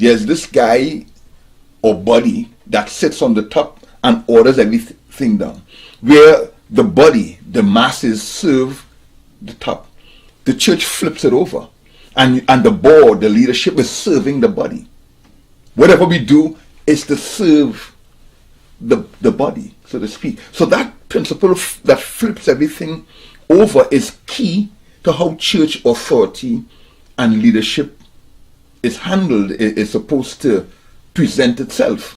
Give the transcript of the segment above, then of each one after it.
there's this guy or body that sits on the top and orders everything down, where the body, the masses, serve the top. The church flips it over, and the board, the leadership, is serving the body. Whatever we do is to serve the body, so to speak. So that principle that flips everything over is key to how church authority and leadership is handled, is supposed to present itself.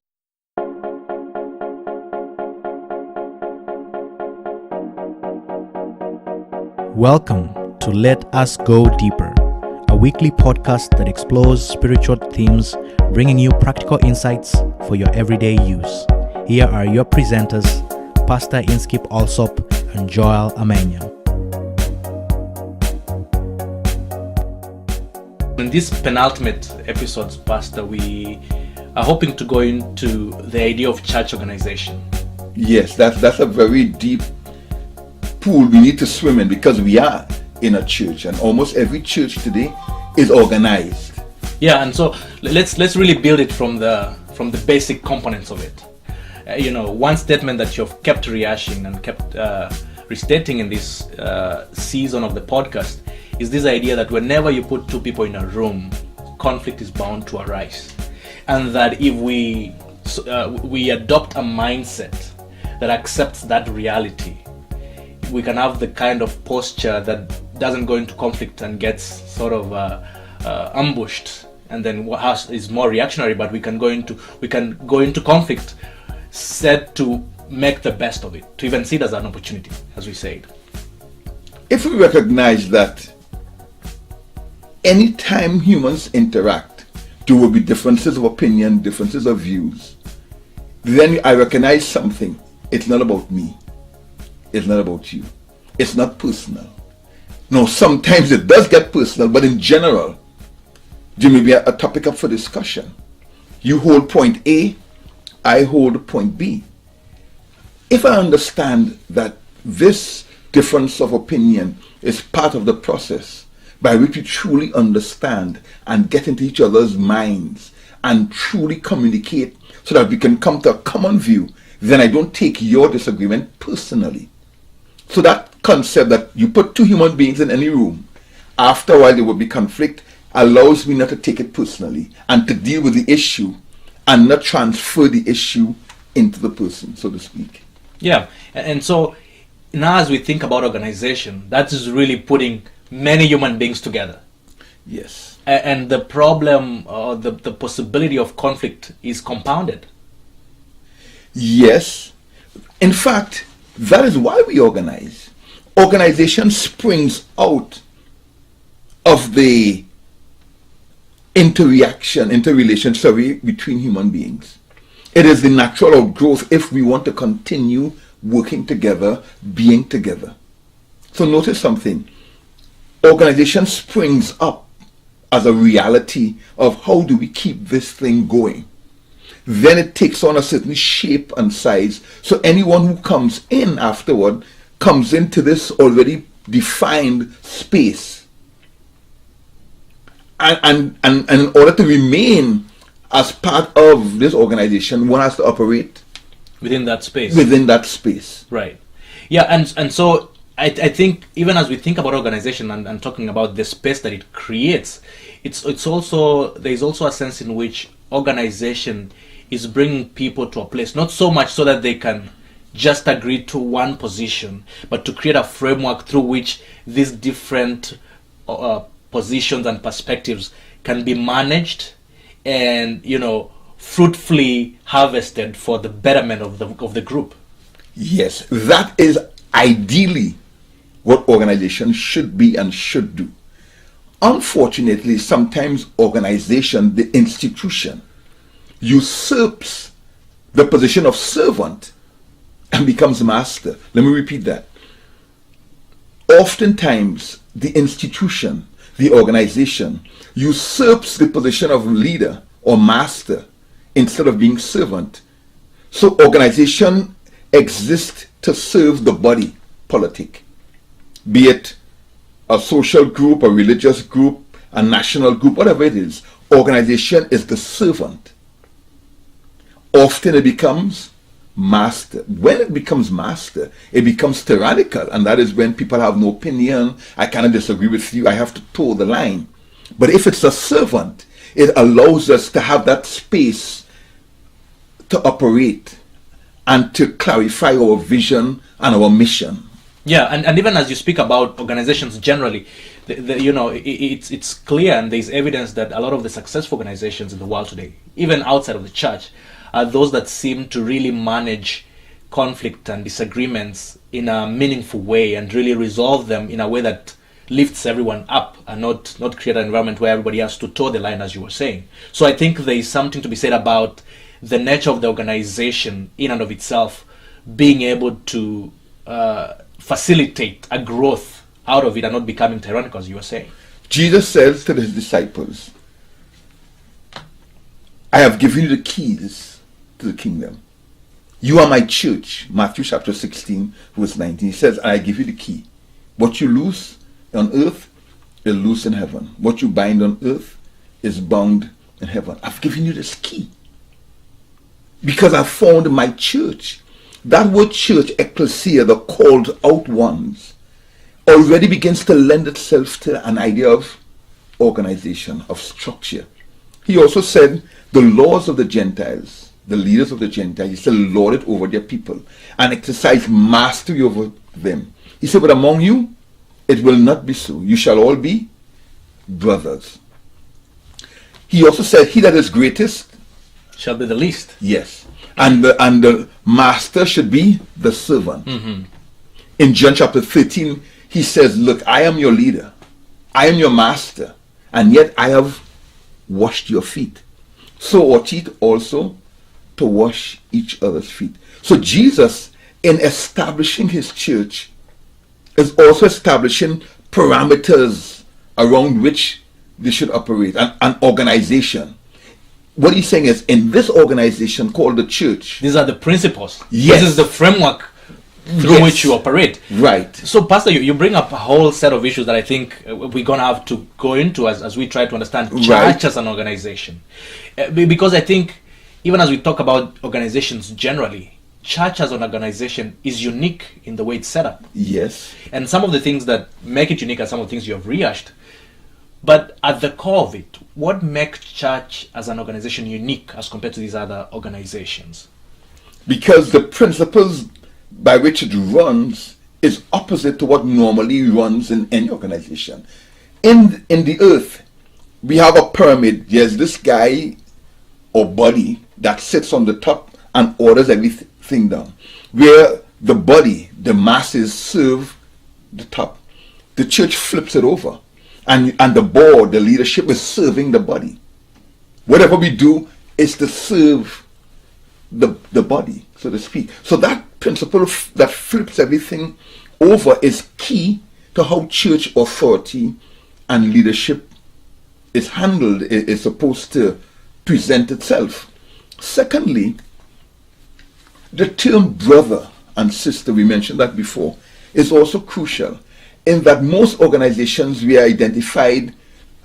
Welcome to Let Us Go Deeper, a weekly podcast that explores spiritual themes, bringing you practical insights for your everyday use. Here are your presenters, Pastor Inskip Alsop and Joel Amenya. In these penultimate episodes, Pastor, we are hoping to go into the idea of church organization. Yes, that's a very deep pool we need to swim in, because we are in a church, and almost every church today is organized. Yeah, and so let's really build it from the basic components of it. One statement that you've kept rehashing and kept restating in this season of the podcast is this idea that whenever you put two people in a room, conflict is bound to arise, and that if we adopt a mindset that accepts that reality, we can have the kind of posture that doesn't go into conflict and gets sort of ambushed, and then is more reactionary. But we can go into conflict set to make the best of it, to even see it as an opportunity, as we said. If we recognize that anytime humans interact, there will be differences of opinion, differences of views, then I recognize something. It's not about me. It's not about you. It's not personal. No, sometimes it does get personal, but in general, there may be a topic up for discussion. You hold point A, I hold point B. If I understand that this difference of opinion is part of the process by which we truly understand and get into each other's minds and truly communicate so that we can come to a common view, then I don't take your disagreement personally. So that concept that you put two human beings in any room, after a while there will be conflict, allows me not to take it personally and to deal with the issue and not transfer the issue into the person, so to speak. Yeah, and so now as we think about organization, that is really putting many human beings together. Yes. And the problem or the possibility of conflict is compounded. Yes. In fact, that is why we organize. Organization springs out of the interrelation between human beings. It is the natural outgrowth if we want to continue working together, being together. So notice something. Organization springs up as a reality of how do we keep this thing going. Then it takes on a certain shape and size. So anyone who comes in afterward comes into this already defined space. And in order to remain as part of this organization, one has to operate within that space. Right. Yeah, and so I think even as we think about organization and talking about the space that it creates, it's also, there's also a sense in which organization is bringing people to a place, not so much so that they can just agree to one position, but to create a framework through which these different positions and perspectives can be managed and, fruitfully harvested for the betterment of the group. Yes, that is ideally what organization should be and should do. Unfortunately, sometimes organization, the institution, usurps the position of servant and becomes master. Let me repeat that. Oftentimes, the institution, the organization, usurps the position of leader or master instead of being servant. So organization exists to serve the body politic, be it a social group, a religious group, a national group, whatever it is. organization is the servant, often it becomes master. When it becomes master, it becomes tyrannical, and that is when people have no opinion. I cannot disagree with you, I have to toe the line. But if it's a servant, it allows us to have that space to operate and to clarify our vision and our mission. Yeah, and even as you speak about organizations generally, it's clear, and there's evidence that a lot of the successful organizations in the world today, even outside of the church, are those that seem to really manage conflict and disagreements in a meaningful way and really resolve them in a way that lifts everyone up and not create an environment where everybody has to toe the line, as you were saying. So I think there is something to be said about the nature of the organization in and of itself being able to facilitate a growth out of it and not becoming tyrannical, as you were saying. Jesus says to his disciples, I have given you the keys to the kingdom. You are my church. Matthew chapter 16 verse 19. He says, I give you the key. What you loose on earth is loose in heaven. What you bind on earth is bound in heaven. I've given you this key because I found my church. That word church, ecclesia, the called out ones, already begins to lend itself to an idea of organization, of structure. He also said the laws of the Gentiles, the leaders of the Gentiles, he said lord it over their people and exercise mastery over them. He said, but among you, it will not be so. You shall all be brothers. He also said, he that is greatest shall be the least. Yes. And the master should be the servant. Mm-hmm. In John chapter 13, he says, look, I am your leader. I am your master. And yet I have washed your feet. So ought ye also to wash each other's feet. So Jesus, in establishing his church, is also establishing parameters around which they should operate, an organization. What he's saying is, in this organization called the church, these are the principles. Yes. This is the framework through Yes. which you operate. Right. So, Pastor, you bring up a whole set of issues that I think we're going to have to go into as we try to understand church Right. as an organization. Because I think, even as we talk about organizations generally, church as an organization is unique in the way it's set up. Yes. And some of the things that make it unique are some of the things you have rehashed. But at the core of it, what makes church as an organization unique as compared to these other organizations? Because the principles by which it runs is opposite to what normally runs in any organization. In the earth, we have a pyramid. There's this guy or body that sits on the top and orders everything down. Where the body, the masses, serve the top. The church flips it over. And the board, the leadership, is serving the body. Whatever we do is to serve the body, so to speak. So that principle that flips everything over is key to how church authority and leadership is handled, is supposed to present itself. Secondly, the term brother and sister, we mentioned that before, is also crucial, in that most organizations we are identified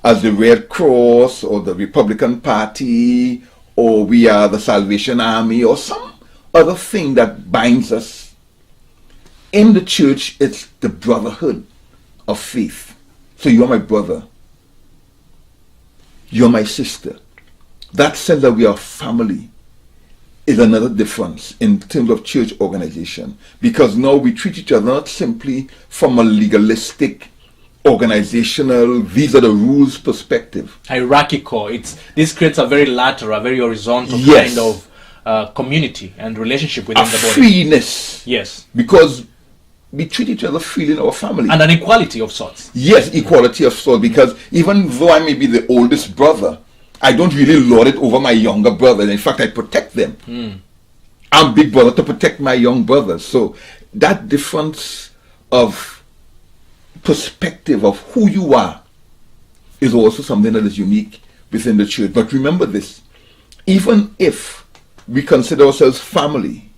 as the Red Cross or the Republican Party, or we are the Salvation Army, or some other thing that binds us. In the church, it's the brotherhood of faith. So you're my brother. You're my sister. That sense that we are family is another difference in terms of church organization, because now we treat each other not simply from a legalistic, organizational, these are the rules perspective. Hierarchical. This creates a very lateral, a very horizontal Yes. kind of community and relationship within A the body. freeness, Yes. because we treat each other freely in our family. And an equality of sorts. Yes, equality of soul, because even though I may be the oldest brother, I don't really lord it over my younger brother. In fact, I protect them. I'm big brother to protect my young brothers. So that difference of perspective of who you are is also something that is unique within the church. But remember this, even if we consider ourselves family,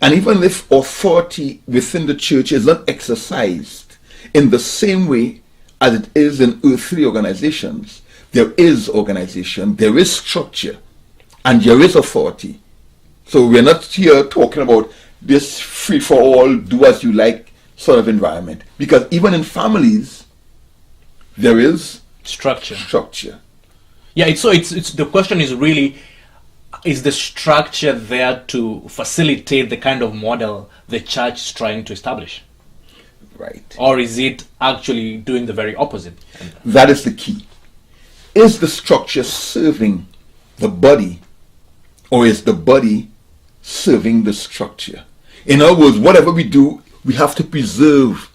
and even if authority within the church is not exercised in the same way as it is in earthly organizations, there is organization, there is structure, and there is authority. So we're not here talking about this free-for-all, do as you like sort of environment. Because even in families, there is structure. Yeah, it's the question is really, is the structure there to facilitate the kind of model the church is trying to establish? Right. Or is it actually doing the very opposite? That is the key. Is the structure serving the body, or is the body serving the structure? In other words, whatever we do, we have to preserve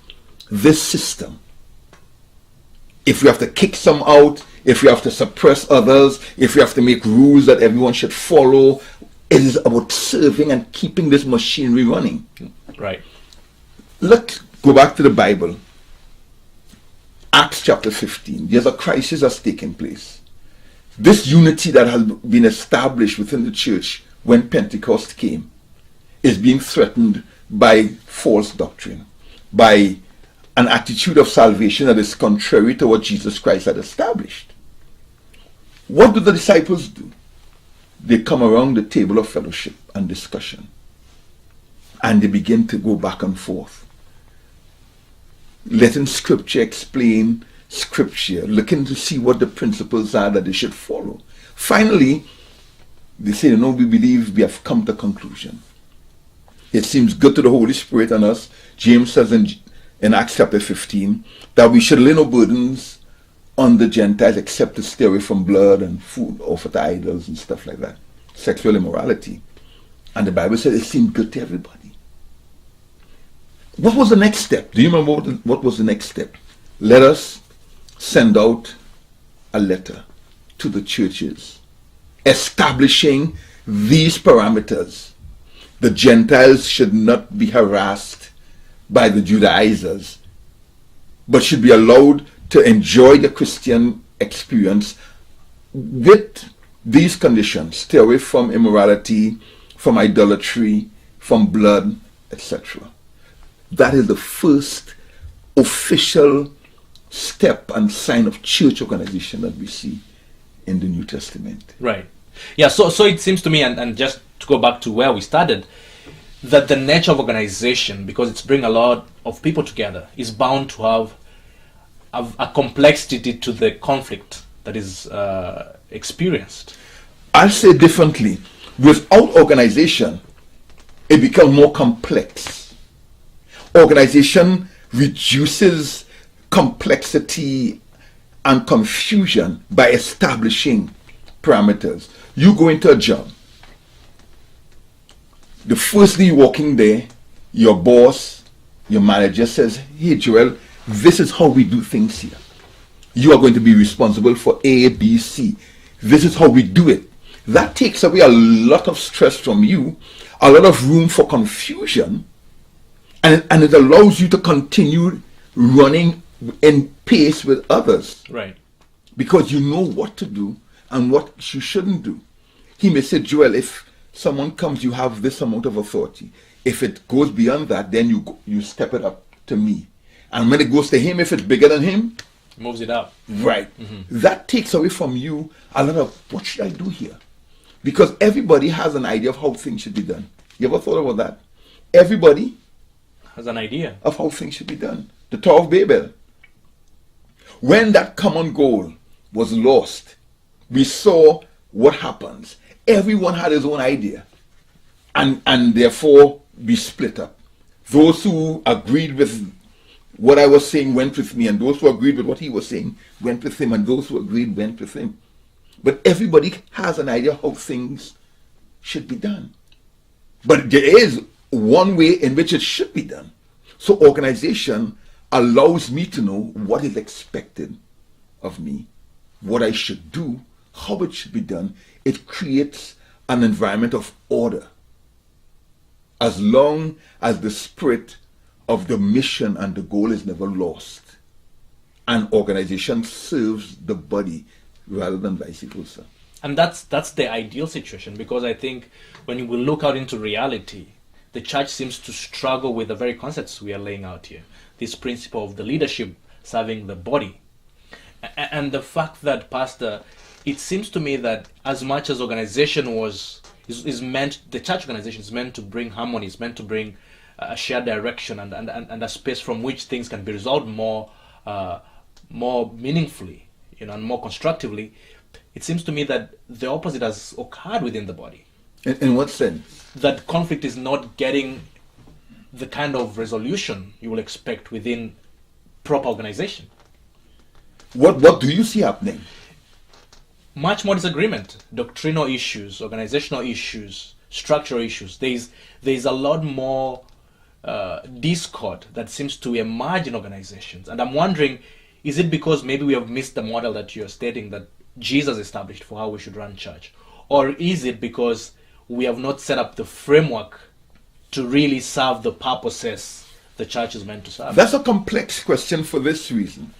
this system. If we have to kick some out, if we have to suppress others, if we have to make rules that everyone should follow, it is about serving and keeping this machinery running. Right. Let's go back to the Bible. Acts chapter 15. There's a crisis that's taken place. This unity that has been established within the church when Pentecost came is being threatened by false doctrine, by an attitude of salvation that is contrary to what Jesus Christ had established. What do the disciples do? They come around the table of fellowship and discussion, and they begin to go back and forth, letting Scripture explain Scripture, looking to see what the principles are that they should follow. Finally, they say, we believe we have come to a conclusion. It seems good to the Holy Spirit and us. James says in Acts chapter 15 that we should lay no burdens on the Gentiles except to stay away from blood and food offered to idols and stuff like that, sexual immorality. And the Bible says it seemed good to everybody. What was the next step? Do you remember what was the next step? Let us send out a letter to the churches establishing these parameters. The Gentiles should not be harassed by the Judaizers, but should be allowed to enjoy the Christian experience with these conditions. Stay away from immorality, from idolatry, from blood, etc. That is the first official step and sign of church organization that we see in the New Testament. Right. Yeah, so it seems to me, and just to go back to where we started, that the nature of organization, because it's bringing a lot of people together, is bound to have a complexity to the conflict that is experienced. I'll say differently. Without organization, it becomes more complex. Organization reduces complexity and confusion by establishing parameters. You go into a job. The first day you're walking there, your boss, your manager says, "Hey Joel, this is how we do things here. You are going to be responsible for A, B, C. This is how we do it." That takes away a lot of stress from you, a lot of room for confusion, and it allows you to continue running in pace with others. Right. Because you know what to do and what you shouldn't do. He may say, "Joel, if someone comes, you have this amount of authority. If it goes beyond that, then you step it up to me. And when it goes to him, if it's bigger than him, moves it up." Right. Mm-hmm. That takes away from you a lot of, what should I do here? Because everybody has an idea of how things should be done. You ever thought about that? Everybody has an idea of how things should be done. The Tower of Babel. When that common goal was lost, we saw what happens. Everyone had his own idea, and therefore we split up. Those who agreed with what I was saying went with me, and those who agreed with what he was saying went with him, and those who agreed went with him. But everybody has an idea how things should be done. But there is one way in which it should be done. So organization allows me to know what is expected of me, what I should do, how it should be done. It creates an environment of order. As long as the spirit of the mission and the goal is never lost, an organization serves the body rather than vice versa. And that's the ideal situation, because I think when we look out into reality, the church seems to struggle with the very concepts we are laying out here. This principle of the leadership serving the body. And the fact that, Pastor, it seems to me that as much as organization is meant, the church organization is meant to bring harmony, is meant to bring a shared direction and a space from which things can be resolved more meaningfully, and more constructively. It seems to me that the opposite has occurred within the body. In what sense? That conflict is not getting the kind of resolution you will expect within proper organization. What do you see happening? Much more disagreement, doctrinal issues, organizational issues, structural issues. There's a lot more discord that seems to emerge in organizations. And I'm wondering, is it because maybe we have missed the model that you're stating that Jesus established for how we should run church? Or is it because we have not set up the framework to really serve the purposes the church is meant to serve? That's a complex question for this reason.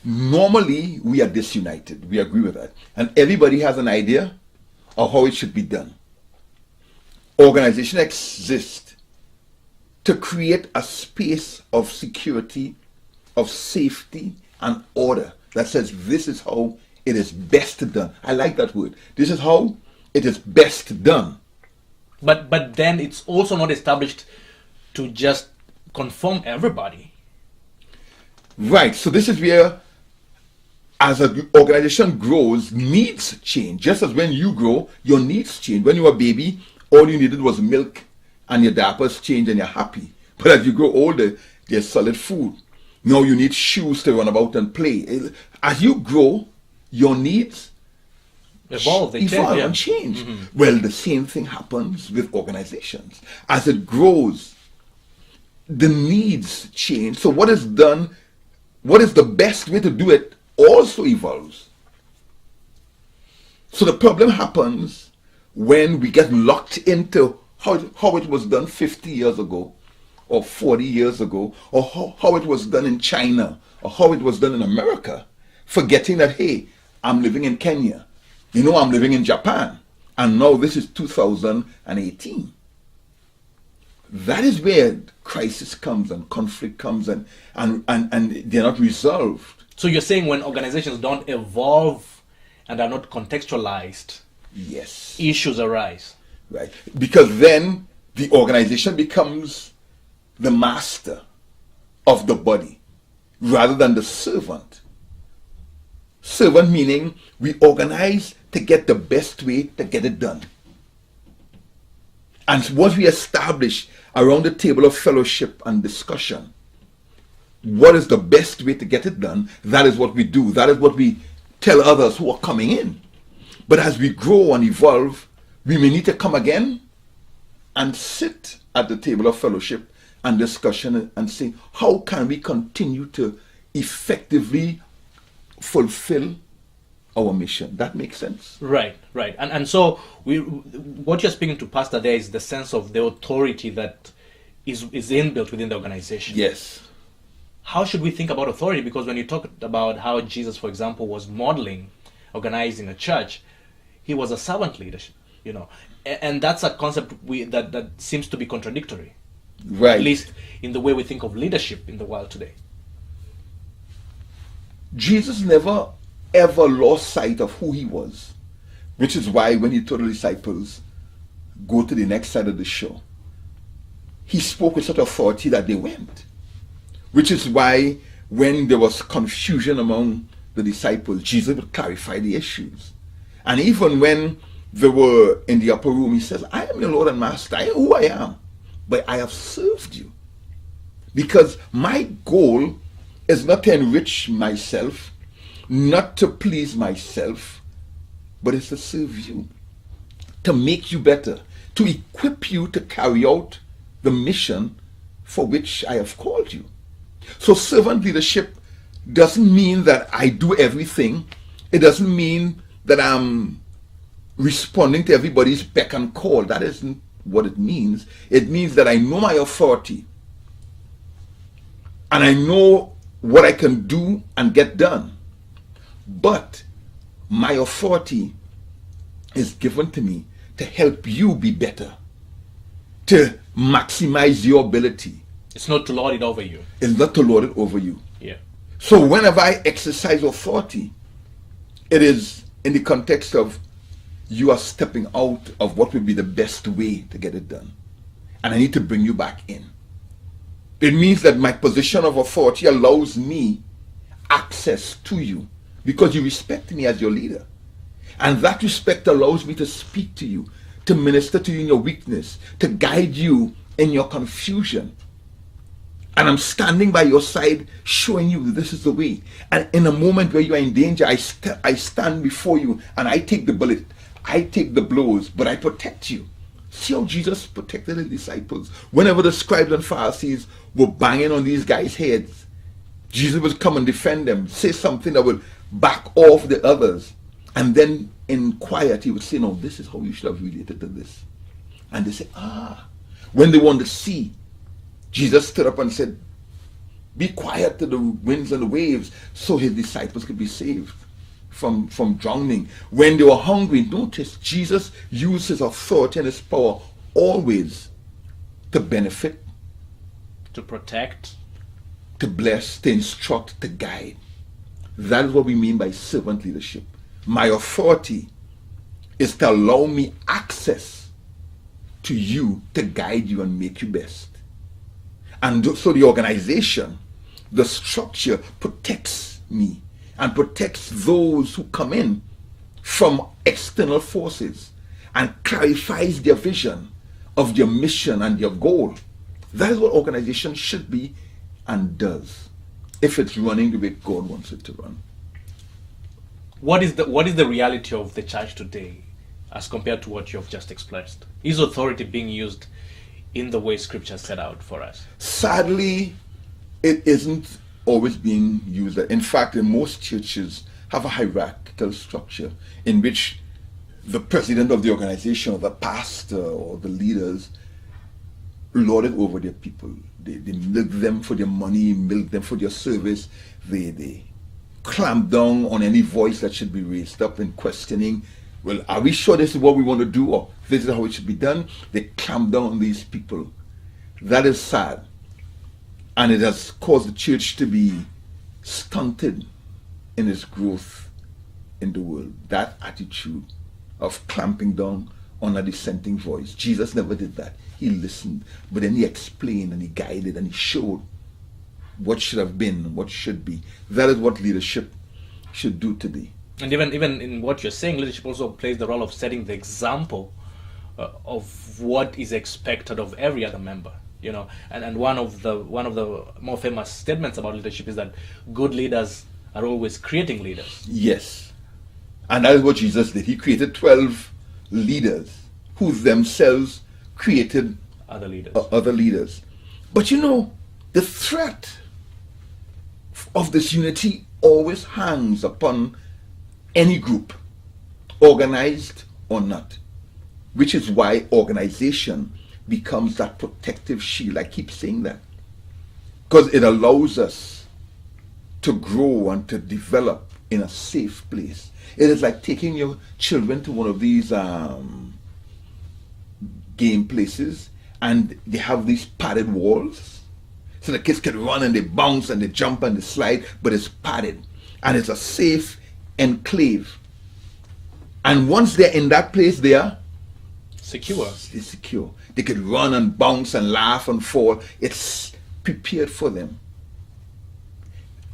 Normally, we are disunited. We agree with that. And everybody has an idea of how it should be done. Organization exists to create a space of security, of safety, and order that says this is how it is best done. I like that word. This is how it is best done. But then it's also not established to just conform everybody. Right. So this is where, as an organization grows, needs change. Just as when you grow, your needs change. When you were a baby, all you needed was milk and your diapers change and you're happy. But as you grow older, there's solid food. Now you need shoes to run about and play. As you grow, your needs evolve and change. Mm-hmm. Well, the same thing happens with organizations. As it grows, the needs change. So what is done, what is the best way to do it also evolves. So the problem happens when we get locked into how it was done 50 years ago or 40 years ago, or how it was done in China, or how it was done in America, forgetting that, hey, I'm living in Kenya. I'm living in Japan. And now this is 2018. That is where crisis comes and conflict comes and they're not resolved. So you're saying when organizations don't evolve and are not contextualized, yes, issues arise. Right. Because then the organization becomes the master of the body rather than the servant. Servant meaning we organize to get the best way to get it done. And once we establish around the table of fellowship and discussion what is the best way to get it done, that is what we do. That is what we tell others who are coming in. But as we grow and evolve, we may need to come again and sit at the table of fellowship and discussion and say, how can we continue to effectively fulfill our mission? That makes sense. Right. And so what you're speaking to, Pastor, there is the sense of the authority that is inbuilt within the organization. Yes. How should we think about authority? Because when you talk about how Jesus, for example, was modeling, organizing a church, he was a servant leadership, and that's a concept that seems to be contradictory. Right. At least in the way we think of leadership in the world today. Jesus never ever lost sight of who he was, which is why when he told the disciples, go to the next side of the shore, he spoke with such authority that they went. Which is why when there was confusion among the disciples, Jesus would clarify the issues. And even when they were in the upper room, he says, I am your Lord and Master. I am who I am, but I have served you. Because my goal is not to enrich myself, not to please myself, but it's to serve you, to make you better, to equip you to carry out the mission for which I have called you. So servant leadership doesn't mean that I do everything. It doesn't mean that I'm responding to everybody's beck and call. That isn't what it means. It means that I know my authority and I know what I can do and get done. But my authority is given to me to help you be better, to maximize your ability. It's not to lord it over you. It's not to lord it over you. Yeah. So whenever I exercise authority, it is in the context of you are stepping out of what would be the best way to get it done. And I need to bring you back in. It means that my position of authority allows me access to you because you respect me as your leader. And that respect allows me to speak to you, to minister to you in your weakness, to guide you in your confusion. And I'm standing by your side, showing you this is the way. And in a moment where you are in danger, I stand before you and I take the bullet, I take the blows, but I protect you. See how Jesus protected his disciples. Whenever the scribes and Pharisees were banging on these guys' heads, Jesus would come and defend them, say something that would back off the others. And then in quiet, he would say, no, this is how you should have related to this. And they say, when they want to see, Jesus stood up and said, be quiet to the winds and the waves, so his disciples could be saved from drowning. When they were hungry, notice Jesus used his authority and his power always to benefit, to protect, to bless, to instruct, to guide. That is what we mean by servant leadership. My authority is to allow me access to you to guide you and make you best. And so the organization, the structure protects me and protects those who come in from external forces and clarifies their vision of their mission and their goal. That is what organization should be and does, if it's running the way God wants it to run. What is the reality of the church today as compared to what you have just expressed? Is authority being used in the way Scripture set out for us? Sadly, it isn't always being used. In fact, in most churches have a hierarchical structure in which the president of the organization or the pastor or the leaders lord it over their people. They milk them for their money, milk them for their service. They clamp down on any voice that should be raised up in questioning, well, are we sure this is what we want to do, or this is how it should be done? They clamp down on these people. That is sad. And it has caused the church to be stunted in its growth in the world. That attitude of clamping down on a dissenting voice. Jesus never did that. He listened, but then he explained and he guided and he showed what should have been, what should be. That is what leadership should do today. And even in what you're saying, leadership also plays the role of setting the example of what is expected of every other member. You know, and one of the more famous statements about leadership is that good leaders are always creating leaders. Yes, and that is what Jesus did. He created 12 leaders who themselves created Other leaders. Other leaders. But you know, the threat of this unity always hangs upon any group, organized or not, which is why organization becomes that protective shield. I keep saying that because it allows us to grow and to develop in a safe place. It is like taking your children to one of these game places and they have these padded walls so the kids can run and they bounce and they jump and they slide, but it's padded and it's a safe enclave. And once they're in that place, they are secure. It's secure. They could run and bounce and laugh and fall. It's prepared for them.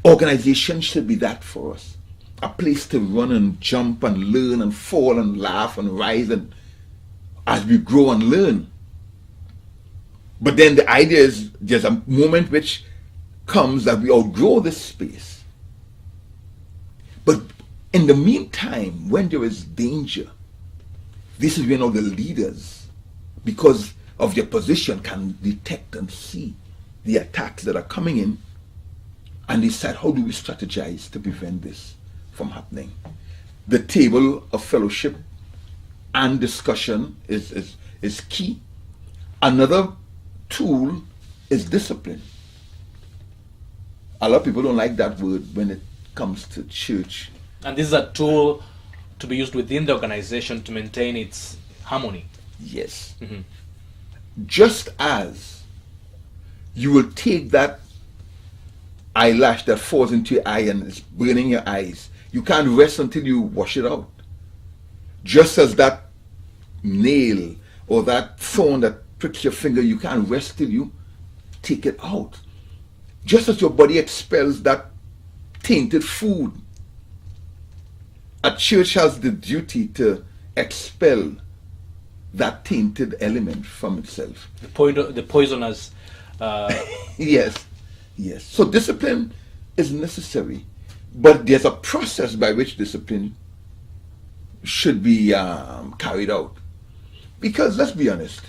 Organization should be that for us. A place to run and jump and learn and fall and laugh and rise and as we grow and learn. But then the idea is there's a moment which comes that we outgrow this space. But in the meantime, when there is danger, this is when all the leaders, because of their position, can detect and see the attacks that are coming in and decide, how do we strategize to prevent this from happening? The table of fellowship and discussion is key. Another tool is discipline. A lot of people don't like that word when it comes to church. And this is a tool to be used within the organization to maintain its harmony. Yes. Mm-hmm. Just as you will take that eyelash that falls into your eye and is burning your eyes. You can't rest until you wash it out. Just as that nail or that thorn that pricks your finger, you can't rest till you take it out. Just as your body expels that tainted food, a church has the duty to expel that tainted element from itself. The poisonous. Yes. So discipline is necessary, but there's a process by which discipline should be carried out. Because let's be honest,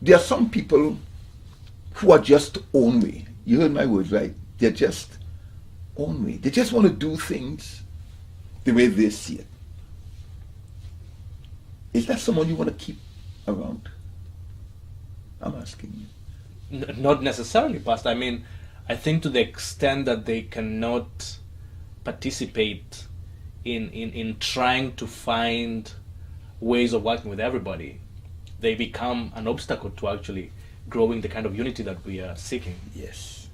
there are some people who are just own way. You heard my words, right? They're just own way. They just want to do things the way they see it. Is that someone you want to keep around? I'm asking you. Not necessarily, Pastor. I mean, I think to the extent that they cannot participate in trying to find ways of working with everybody, they become an obstacle to actually growing the kind of unity that we are seeking. Yes.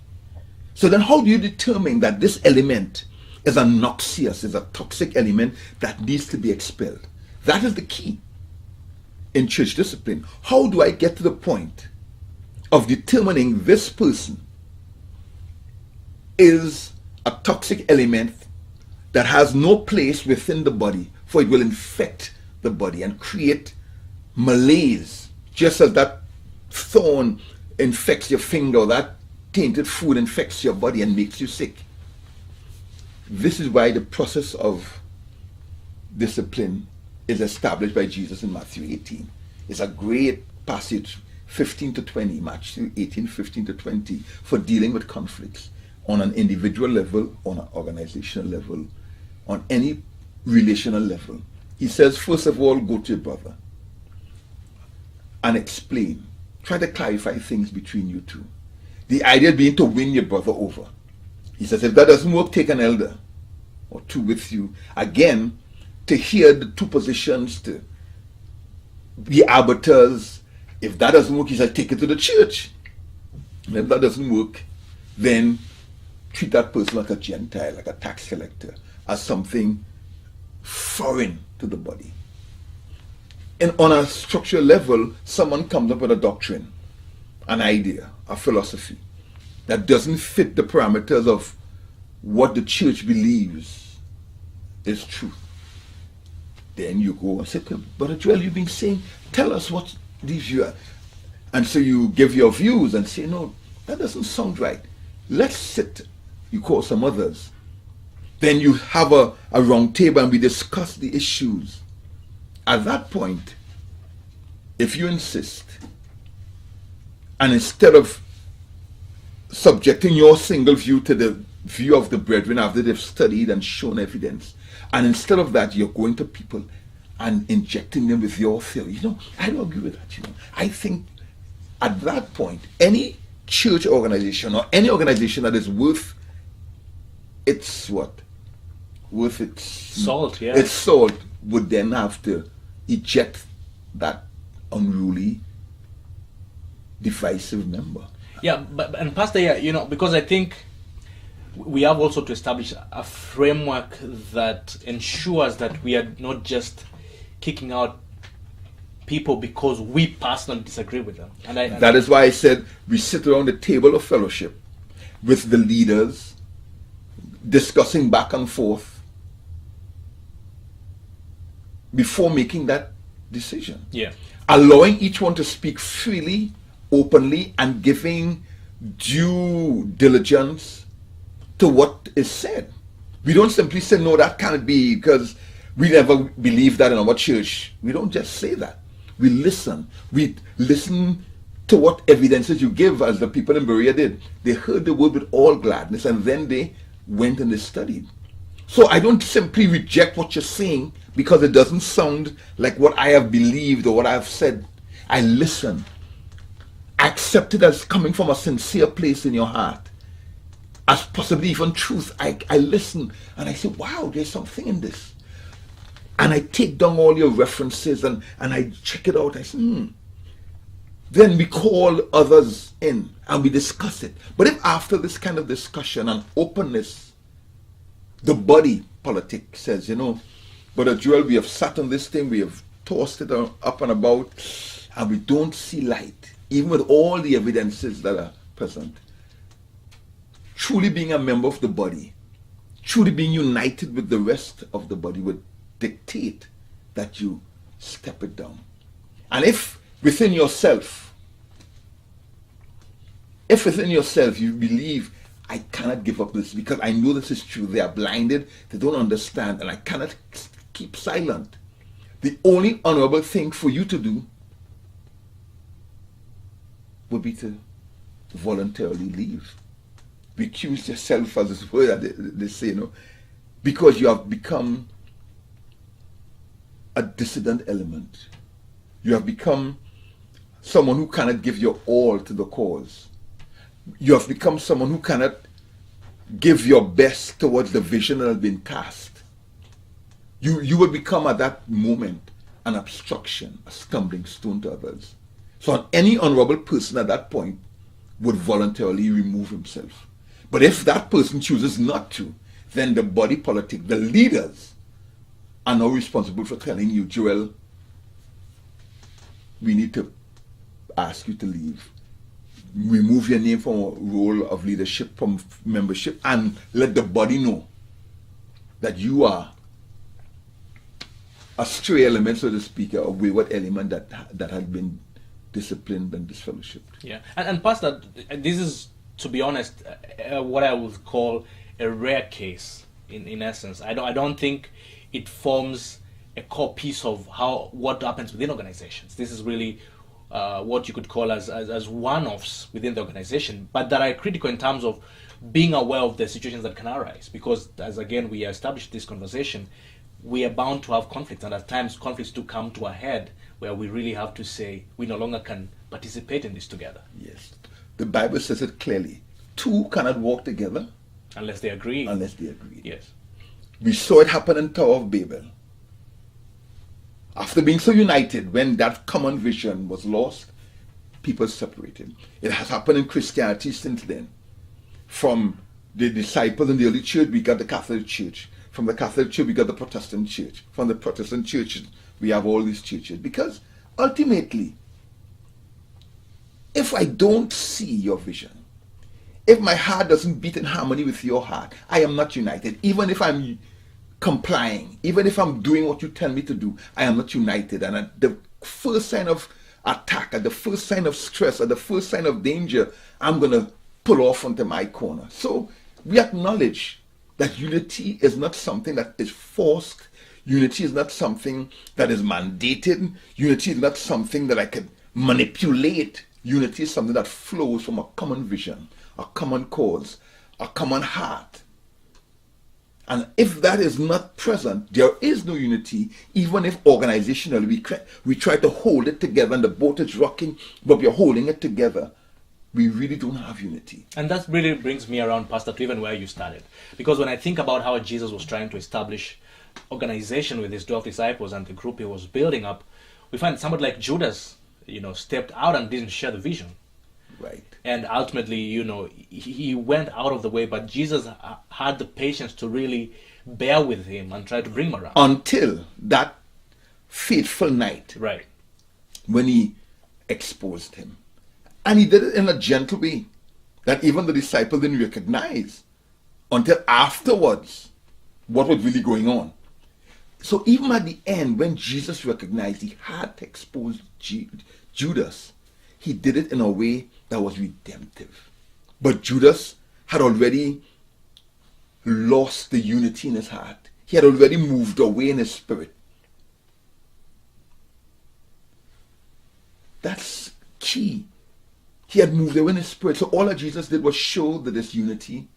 So then how do you determine that this element is a noxious, is a toxic element that needs to be expelled? That is the key in church discipline. How do I get to the point of determining this person is a toxic element that has no place within the body, for it will infect the body and create malaise, just as that thorn infects your finger, or that tainted food infects your body and makes you sick. This is why the process of discipline is established by Jesus in Matthew 18. It's a great passage, 15 to 20, Matthew 18, 15 to 20, for dealing with conflicts on an individual level, on an organizational level, on any relational level. He says, first of all, go to your brother and explain. Try to clarify things between you two. The idea being to win your brother over. He says, if that doesn't work, take an elder or two with you. Again, to hear the two positions, to be arbiters. If that doesn't work, he said, take it to the church. And if that doesn't work, then treat that person like a Gentile, like a tax collector, as something foreign to the body. And on a structural level, someone comes up with a doctrine, an idea, a philosophy that doesn't fit the parameters of what the church believes is truth. Then you go and say, Brother Joel, you've been saying, tell us what these you are. And so you give your views and say, no, that doesn't sound right. Let's sit. You call some others. Then you have a round table and we discuss the issues. At that point, if you insist, and instead of subjecting your single view to the view of the brethren after they've studied and shown evidence, and instead of that, you're going to people and injecting them with your theory. I don't agree with that. I think at that point, any church organization or any organization that is worth its what? Worth its salt, yeah. Its salt would then have to eject that unruly, divisive member. Yeah, and Pastor, yeah, because I think we have also to establish a framework that ensures that we are not just kicking out people because we personally disagree with them. And that is why I said we sit around the table of fellowship with the leaders, discussing back and forth before making that decision. Yeah. Allowing each one to speak freely, openly, and giving due diligence to what is said. We don't simply say, no, that can't be because we never believe that in our church. We don't just say that. We listen. We listen to what evidences you give, as the people in Berea did. They heard the word with all gladness and then they went and they studied. So I don't simply reject what you're saying because it doesn't sound like what I have believed or what I have said. I listen. I accept it as coming from a sincere place in your heart, as possibly even truth. I listen and I say, wow, there's something in this. And I take down all your references and I check it out. I say, then we call others in and we discuss it. But if after this kind of discussion and openness, the body politic says, Brother Joel, we have sat on this thing, we have tossed it up and about, and we don't see light, even with all the evidences that are present. Truly being a member of the body, truly being united with the rest of the body would dictate that you step it down. And if within yourself you believe, I cannot give up this because I know this is true, they are blinded, they don't understand, and I cannot keep silent, the only honorable thing for you to do would be to voluntarily leave. Recuse yourself, as this word they say, because you have become a dissident element. You have become someone who cannot give your all to the cause. You have become someone who cannot give your best towards the vision that has been cast. You will become at that moment an obstruction, a stumbling stone to others. So any honorable person at that point would voluntarily remove himself. But if that person chooses not to, then the body politic, the leaders, are now responsible for telling you, Joel, we need to ask you to leave. Remove your name from a role of leadership, from membership, and let the body know that you are a stray element, so to speak, a wayward element that had been disciplined and disfellowshipped. Yeah, and Pastor, this is, to be honest, what I would call a rare case in essence. I don't think it forms a core piece of what happens within organizations. This is really what you could call as one-offs within the organization, but that are critical in terms of being aware of the situations that can arise. Because as again we established this conversation, we are bound to have conflicts, and at times conflicts do come to a head where we really have to say we no longer can participate in this together. Yes. The Bible says it clearly. Two cannot walk together unless they agree. Unless they agree. Yes. We saw it happen in Tower of Babel. After being so united, when that common vision was lost, people separated. It has happened in Christianity since then. From the disciples in the early church, we got the Catholic Church. From the Catholic Church, we got the Protestant Church. From the Protestant churches, we have all these churches. Because ultimately, if I don't see your vision, if my heart doesn't beat in harmony with your heart, I am not united. Even if I'm complying, even if I'm doing what you tell me to do, I am not united. And at the first sign of attack, at the first sign of stress, at the first sign of danger, I'm going to pull off onto my corner. So we acknowledge that unity is not something that is forced. Unity is not something that is mandated. Unity is not something that I can manipulate. Unity is something that flows from a common vision, a common cause, a common heart. And if that is not present, there is no unity, even if organizationally we try to hold it together and the boat is rocking, but we're holding it together. We really don't have unity. And that really brings me around, Pastor, to even where you started. Because when I think about how Jesus was trying to establish organization with his 12 disciples and the group he was building up, we find somebody like Judas, stepped out and didn't share the vision. Right. And ultimately, he went out of the way, but Jesus had the patience to really bear with him and try to bring him around. Until that fateful night. Right. When he exposed him. And he did it in a gentle way that even the disciples didn't recognize until afterwards what was really going on. So even at the end, when Jesus recognized he had to expose Judas, he did it in a way that was redemptive. But Judas had already lost the unity in his heart. He had already moved away in his spirit. That's key. He had moved away in his spirit. So all that Jesus did was show the disunity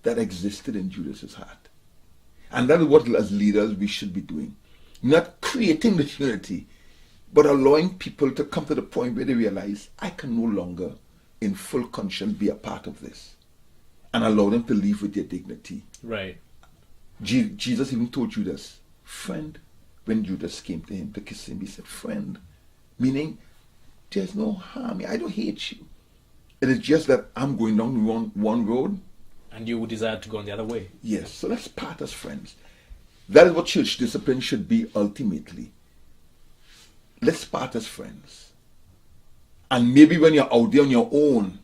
that existed in Judas's heart. And that is what as leaders we should be doing. Not creating the unity, but allowing people to come to the point where they realize, I can no longer, in full conscience, be a part of this. And allow them to live with their dignity. Right. Jesus even told Judas, friend, when Judas came to him to kiss him, he said, friend. Meaning, there's no harm. I don't hate you. It is just that I'm going down one road. And you would desire to go on the other way. Yes, so let's part as friends. That is what church discipline should be ultimately. Let's part as friends. And maybe when you're out there on your own,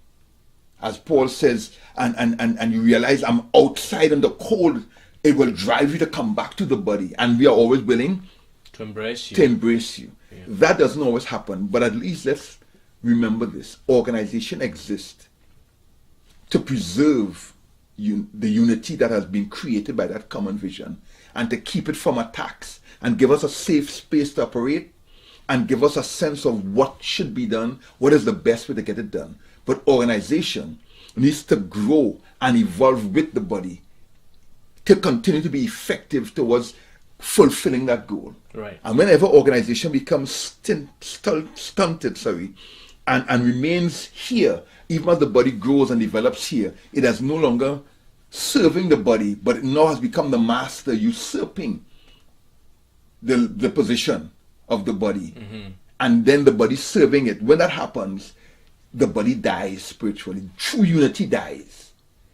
as Paul says, and you realize I'm outside in the cold, it will drive you to come back to the body. And we are always willing to embrace you. Yeah. That doesn't always happen, but at least let's remember this. Organization exists to preserve the unity that has been created by that common vision, and to keep it from attacks, and give us a safe space to operate, and give us a sense of what should be done, what is the best way to get it done. But organization needs to grow and evolve with the body to continue to be effective towards fulfilling that goal. Right. And whenever organization becomes stunted, and remains here, even as the body grows and develops here, it is no longer serving the body, but it now has become the master, usurping the position of the body. Mm-hmm. And then the body serving it. When that happens, the body dies spiritually. True unity dies.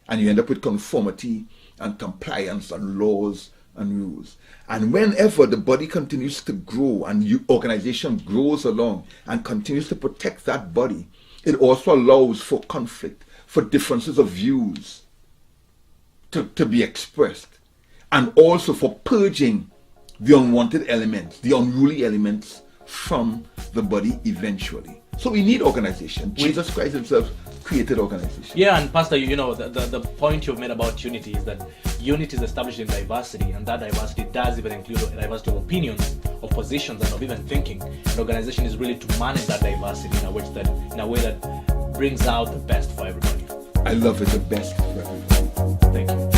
And you end up with conformity and compliance and laws and rules. And whenever the body continues to grow and organization grows along and continues to protect that body, it also allows for conflict, for differences of views to be expressed, and also for purging the unwanted elements, the unruly elements from the body eventually. So we need organization. Jesus Christ himself created organization. Yeah, and Pastor, the point you've made about unity is that unity is established in diversity, and that diversity does even include a diversity of opinions, of positions, and of even thinking. And organization is really to manage that diversity in a way that brings out the best for everybody. I love it, the best for everybody. Thank you.